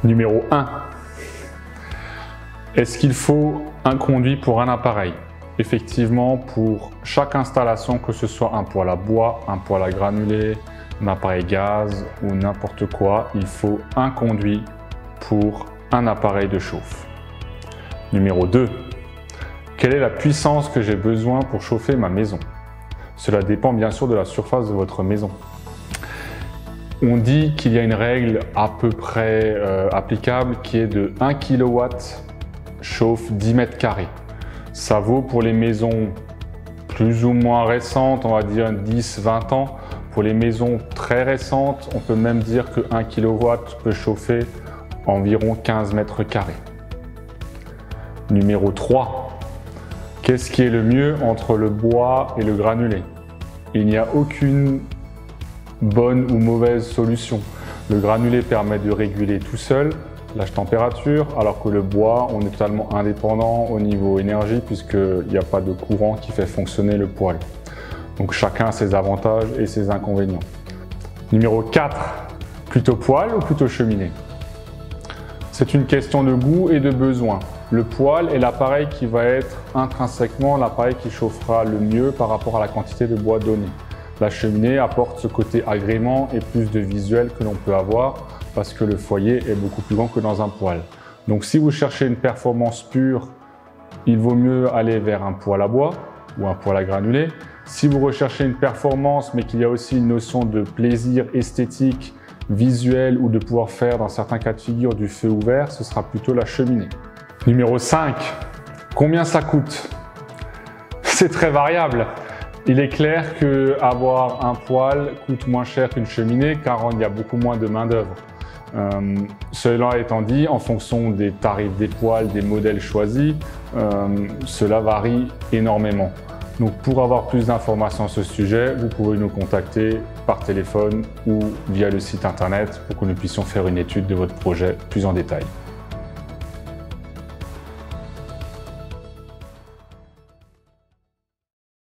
Numéro 1. Est-ce qu'il faut un conduit pour un appareil? Effectivement, pour chaque installation, que ce soit un poêle à bois, un poêle à granulés, un appareil gaz ou n'importe quoi, il faut un conduit pour un appareil de chauffe. Numéro 2. Quelle est la puissance que j'ai besoin pour chauffer ma maison? Cela dépend bien sûr de la surface de votre maison. On dit qu'il y a une règle à peu près applicable qui est de 1 kW chauffe 10 mètres carrés. Ça vaut pour les maisons plus ou moins récentes, on va dire 10-20 ans. Pour les maisons très récentes, on peut même dire que 1 kW peut chauffer environ 15 mètres carrés. Numéro 3. Qu'est-ce qui est le mieux entre le bois et le granulé? Il n'y a aucune bonne ou mauvaise solution. Le granulé permet de réguler tout seul la température, alors que le bois, on est totalement indépendant au niveau énergie puisqu'il n'y a pas de courant qui fait fonctionner le poêle. Donc chacun a ses avantages et ses inconvénients. Numéro 4. Plutôt poêle ou plutôt cheminée? C'est une question de goût et de besoin. Le poêle est l'appareil qui va être intrinsèquement l'appareil qui chauffera le mieux par rapport à la quantité de bois donnée. La cheminée apporte ce côté agrément et plus de visuel que l'on peut avoir parce que le foyer est beaucoup plus grand que dans un poêle. Donc si vous cherchez une performance pure, il vaut mieux aller vers un poêle à bois ou un poêle à granulés. Si vous recherchez une performance mais qu'il y a aussi une notion de plaisir esthétique, visuel ou de pouvoir faire dans certains cas de figure du feu ouvert, ce sera plutôt la cheminée. Numéro 5. Combien ça coûte? C'est très variable. Il est clair qu'avoir un poêle coûte moins cher qu'une cheminée car il y a beaucoup moins de main d'œuvre. Cela étant dit, en fonction des tarifs des poêles, des modèles choisis, cela varie énormément. Donc pour avoir plus d'informations sur ce sujet, vous pouvez nous contacter par téléphone ou via le site internet pour que nous puissions faire une étude de votre projet plus en détail.